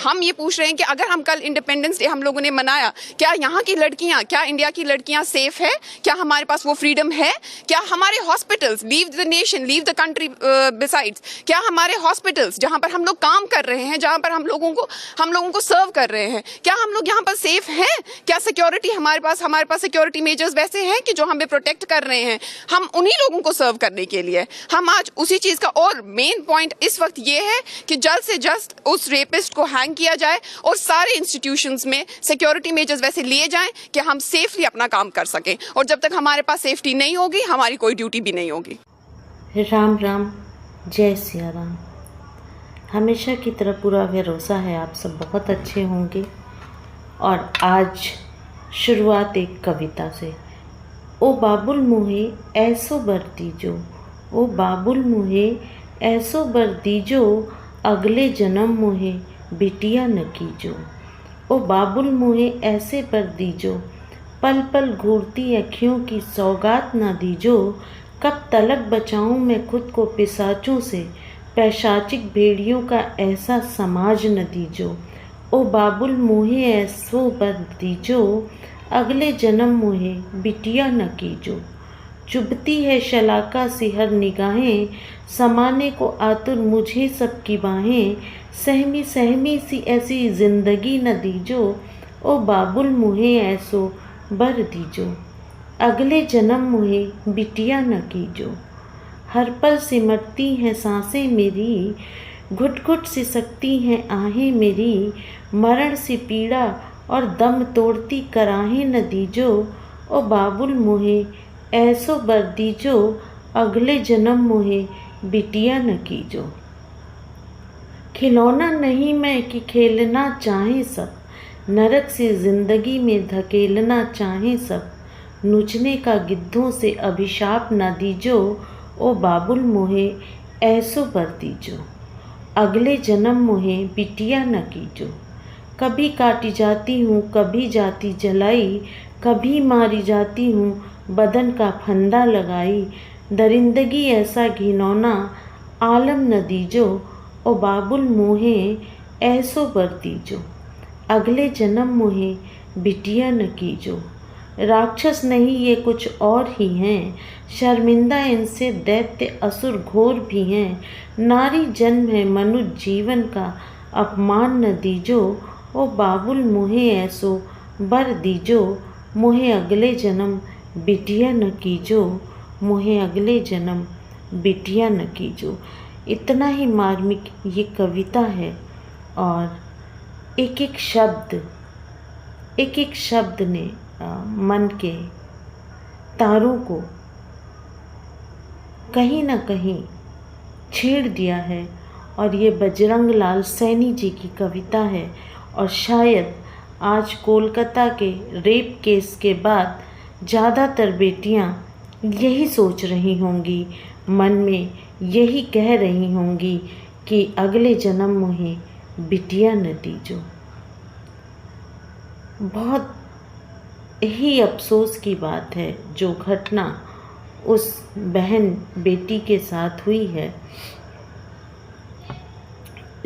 हम ये पूछ रहे हैं कि अगर हम कल इंडिपेंडेंस डे हम लोगों ने मनाया, क्या यहाँ की लड़कियाँ, क्या इंडिया की लड़कियाँ सेफ है? क्या हमारे पास वो फ्रीडम है? क्या हमारे hospitals, leave the nation, leave the country besides, क्या हमारे हॉस्पिटल्स जहाँ पर हम लोग काम कर रहे हैं, जहाँ पर हम लोगों को सर्व कर रहे हैं, क्या हम लोग यहाँ पर सेफ हैं? क्या सिक्योरिटी हमारे पास सिक्योरिटी मेजर्स वैसे हैं कि जो हमें प्रोटेक्ट कर रहे हैं? हम उन्हीं लोगों को सर्व करने के लिए हम आज उसी चीज़ का, और मेन पॉइंट इस वक्त ये है कि जल्द से जल्द उस रेपिस्ट को हैंग किया जाए और सारे इंस्टीट्यूशंस में सिक्योरिटी मेजर्स वैसे लिए जाएं कि हम सेफली अपना काम कर सकें। और जब तक हमारे पास सेफ्टी नहीं होगी, हमारी कोई ड्यूटी भी नहीं होगी। राम राम, जय सिया राम। हमेशा की तरह पूरा भरोसा है आप सब बहुत अच्छे होंगे। और आज शुरुआत एक कविता से। ओ बाबुल मुहे ऐसो बर दीजो, ओ बाबुल मुहे ऐसो बर दीजो, अगले जन्म मुहे बिटिया न कीजो। ओ बाबुल मुहे ऐसे बर दीजो, पल पल घूरती अखियों की सौगात न दीजो। कब तलक बचाऊं मैं खुद को पिशाचों से, पैशाचिक भेड़ियों का ऐसा समाज न दीजो। ओ बाबुल मुहे ऐसो बर दीजो, अगले जन्म मुहे बिटिया न कीजो। चुभती है शलाका सी हर निगाहें, समाने को आतुर मुझे सबकी बाहें। सहमी सहमी सी ऐसी जिंदगी न दीजो, ओ बाबुल मुहे ऐसो बर दीजो, अगले जन्म मुहे बिटिया न कीजो। हर पल सिमटती हैं सांसें मेरी, घुट घुट सिसकती हैं आहें मेरी। मरण सी पीड़ा और दम तोड़ती कराहें न दीजो, ओ बाबुल मुहे ऐसो बर दीजो, अगले जन्म मुहे बिटिया न कीजो। खिलौना नहीं मैं कि खेलना चाहें सब, नरक से जिंदगी में धकेलना चाहें सब। नोचने का गिद्धों से अभिशाप न दीजो, ओ बाबुल मुहे ऐसो बर दीजो, अगले जन्म मुहे बिटिया न कीजो। कभी काटी जाती हूँ कभी जाती जलाई, कभी मारी जाती हूँ बदन का फंदा लगाई। दरिंदगी ऐसा घिनौना आलम न दीजो, ओ बाबुल मुहे ऐसो बर दीजो, अगले जन्म मुहे बिटिया न कीजो। राक्षस नहीं ये कुछ और ही हैं, शर्मिंदा इनसे दैत्य असुर घोर भी हैं। नारी जन्म है मनुष्य जीवन का अपमान न दीजो, ओ बाबुल मुहे ऐसो बर दीजो, मुहे अगले जन्म बिटिया न कीजो, मुहे अगले जन्म बिटिया न कीजो। इतना ही मार्मिक ये कविता है। और एक एक शब्द ने मन के तारों को कहीं ना कहीं छेड़ दिया है। और ये बजरंग लाल सैनी जी की कविता है। और शायद आज कोलकाता के रेप केस के बाद ज़्यादातर बेटियां यही सोच रही होंगी, मन में यही कह रही होंगी कि अगले जन्म मुहे बिटिया न दीजो। बहुत ही अफसोस की बात है जो घटना उस बहन बेटी के साथ हुई है।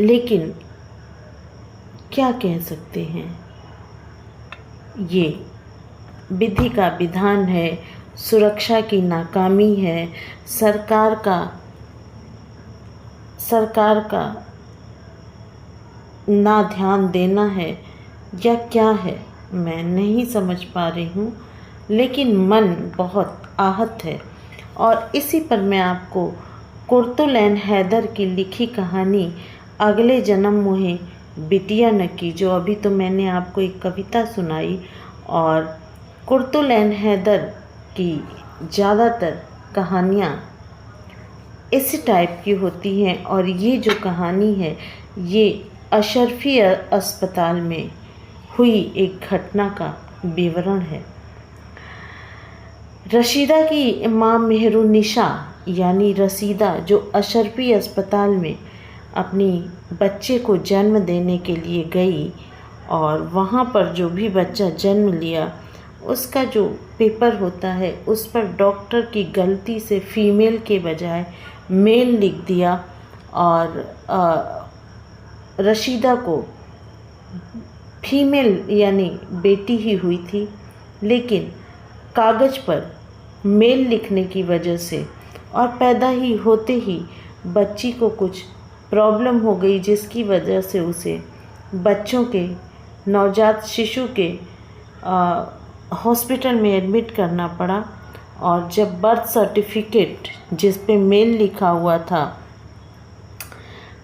लेकिन क्या कह सकते हैं, ये विधि का विधान है, सुरक्षा की नाकामी है, सरकार का ना ध्यान देना है, या क्या है मैं नहीं समझ पा रही हूँ। लेकिन मन बहुत आहत है। और इसी पर मैं आपको कुर्तुलैन हैदर की लिखी कहानी अगले जन्म मुहे बिटिया न कीजो, अभी तो मैंने आपको एक कविता सुनाई। और कुर्तुलैन हैदर की ज़्यादातर कहानियाँ इस टाइप की होती हैं। और ये जो कहानी है ये अशरफी अस्पताल में हुई एक घटना का विवरण है। रशीदा की माँ मेहरुन्निसा यानी रसीदा, जो अशरफी अस्पताल में अपनी बच्चे को जन्म देने के लिए गई, और वहाँ पर जो भी बच्चा जन्म लिया उसका जो पेपर होता है उस पर डॉक्टर की गलती से फीमेल के बजाय मेल लिख दिया। और रशीदा को फीमेल यानी बेटी ही हुई थी, लेकिन कागज़ पर मेल लिखने की वजह से और पैदा ही होते ही बच्ची को कुछ प्रॉब्लम हो गई, जिसकी वजह से उसे बच्चों के नवजात शिशु के हॉस्पिटल में एडमिट करना पड़ा। और जब बर्थ सर्टिफिकेट जिस पे मेल लिखा हुआ था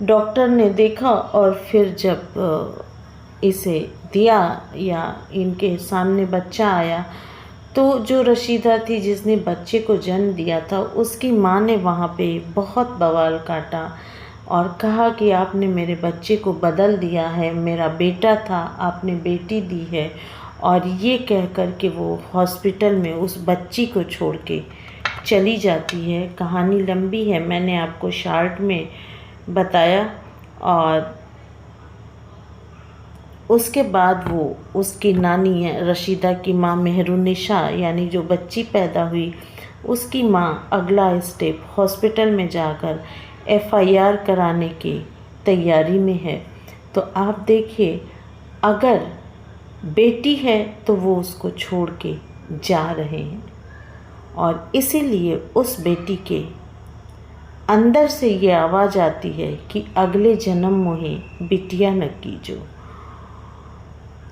डॉक्टर ने देखा और फिर जब इसे दिया या इनके सामने बच्चा आया, तो जो रशीदा थी जिसने बच्चे को जन्म दिया था, उसकी माँ ने वहाँ पे बहुत बवाल काटा और कहा कि आपने मेरे बच्चे को बदल दिया है, मेरा बेटा था आपने बेटी दी है। और ये कह कर के वो हॉस्पिटल में उस बच्ची को छोड़ के चली जाती है। कहानी लंबी है, मैंने आपको शॉर्ट में बताया। और उसके बाद वो उसकी नानी है रशीदा की माँ मेहरुन्निसा, यानी जो बच्ची पैदा हुई उसकी माँ अगला स्टेप हॉस्पिटल में जाकर FIR कराने की तैयारी में है। तो आप देखिए, अगर बेटी है तो वो उसको छोड़ के जा रहे हैं, और इसीलिए उस बेटी के अंदर से ये आवाज़ आती है कि अगले जन्म मोहे बिटिया न कीजो।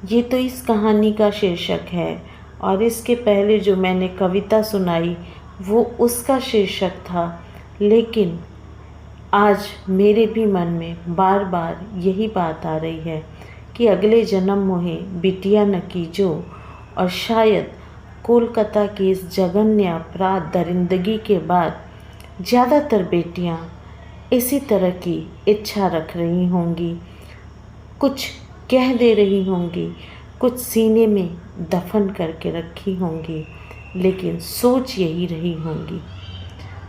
ये तो इस कहानी का शीर्षक है, और इसके पहले जो मैंने कविता सुनाई वो उसका शीर्षक था। लेकिन आज मेरे भी मन में बार बार यही बात आ रही है कि अगले जन्म मोहे बिटिया न कीजो। और शायद कोलकाता की इस जघन्य अपराध दरिंदगी के बाद ज़्यादातर बेटियां इसी तरह की इच्छा रख रही होंगी, कुछ कह दे रही होंगी, कुछ सीने में दफन करके रखी होंगी, लेकिन सोच यही रही होंगी।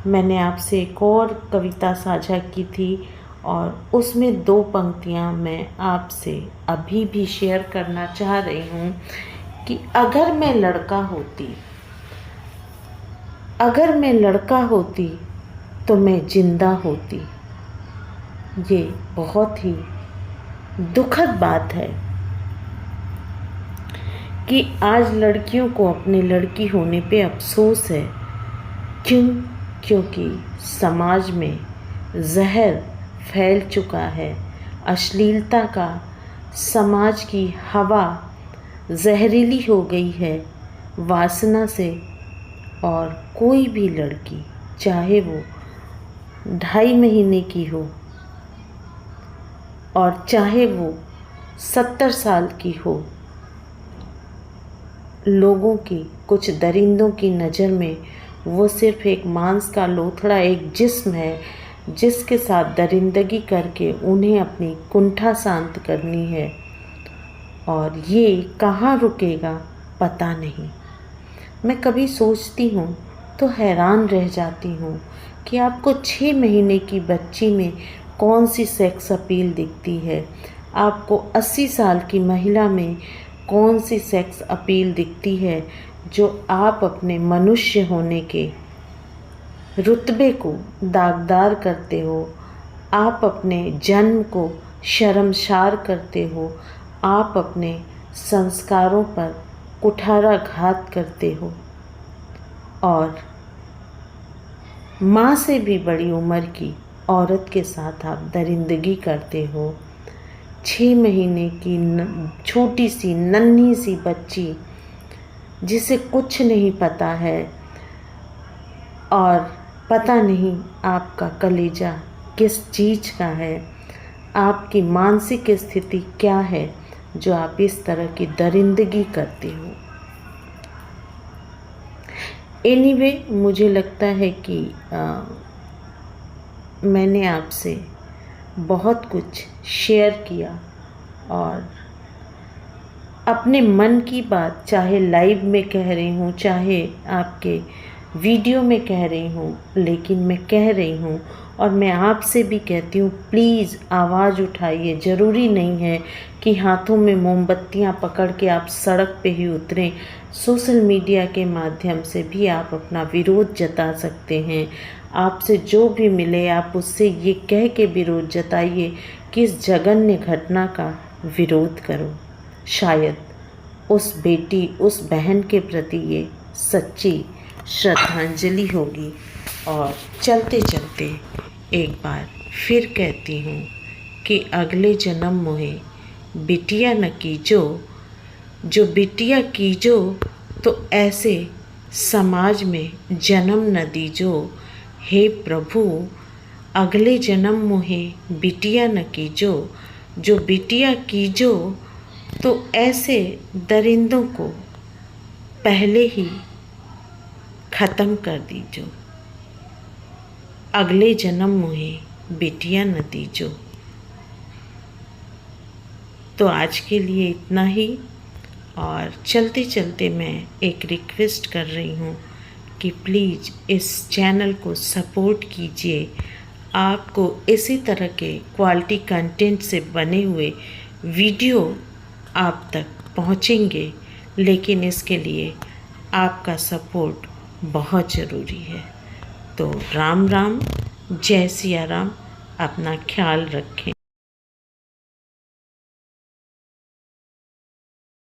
मैंने आपसे एक और कविता साझा की थी और उसमें 2 पंक्तियां मैं आपसे अभी भी शेयर करना चाह रही हूँ कि अगर मैं लड़का होती तो मैं जिंदा होती। ये बहुत ही दुखद बात है कि आज लड़कियों को अपने लड़की होने पे अफसोस है। क्योंकि समाज में जहर फैल चुका है, अश्लीलता का समाज की हवा जहरीली हो गई है वासना से। और कोई भी लड़की, चाहे वो 2.5 महीने की हो और चाहे वो 70 साल की हो, लोगों की, कुछ दरिंदों की नज़र में वो सिर्फ एक मांस का लोथड़ा, एक जिस्म है जिसके साथ दरिंदगी करके उन्हें अपनी कुंठा शांत करनी है। और ये कहाँ रुकेगा पता नहीं। मैं कभी सोचती हूँ तो हैरान रह जाती हूँ कि आपको 6 महीने की बच्ची में कौन सी सेक्स अपील दिखती है, आपको 80 साल की महिला में कौन सी सेक्स अपील दिखती है, जो आप अपने मनुष्य होने के रुतबे को दागदार करते हो, आप अपने जन्म को शर्मसार करते हो, आप अपने संस्कारों पर कुठाराघात करते हो, और माँ से भी बड़ी उम्र की औरत के साथ आप दरिंदगी करते हो। 6 महीने की छोटी सी नन्ही सी बच्ची जिसे कुछ नहीं पता है, और पता नहीं आपका कलेजा किस चीज़ का है, आपकी मानसिक स्थिति क्या है जो आप इस तरह की दरिंदगी करते हो। एनीवे, मुझे लगता है कि मैंने आपसे बहुत कुछ शेयर किया और अपने मन की बात, चाहे लाइव में कह रही हूँ, चाहे आपके वीडियो में कह रही हूँ, लेकिन मैं कह रही हूँ और मैं आपसे भी कहती हूँ, प्लीज़ आवाज़ उठाइए। ज़रूरी नहीं है कि हाथों में मोमबत्तियाँ पकड़ के आप सड़क पे ही उतरें। सोशल मीडिया के माध्यम से भी आप अपना विरोध जता सकते हैं। आपसे जो भी मिले आप उससे ये कह के विरोध जताइए कि इस जघन्य घटना का विरोध करो। शायद उस बेटी, उस बहन के प्रति ये सच्ची श्रद्धांजलि होगी। और चलते चलते एक बार फिर कहती हूँ कि अगले जन्म मोहे बिटिया न कीजो, जो बिटिया कीजो तो ऐसे समाज में जन्म न दीजो। हे प्रभु, अगले जन्म मोहे बिटिया न कीजो, जो बिटिया कीजो तो ऐसे दरिंदों को पहले ही ख़त्म कर दीजो। अगले जन्म मोहे बिटिया न दीजो। तो आज के लिए इतना ही। और चलते चलते मैं एक रिक्वेस्ट कर रही हूँ कि प्लीज़ इस चैनल को सपोर्ट कीजिए। आपको इसी तरह के क्वालिटी कंटेंट से बने हुए वीडियो आप तक पहुँचेंगे, लेकिन इसके लिए आपका सपोर्ट बहुत ज़रूरी है। तो राम राम, जय सिया राम। अपना ख्याल रखें।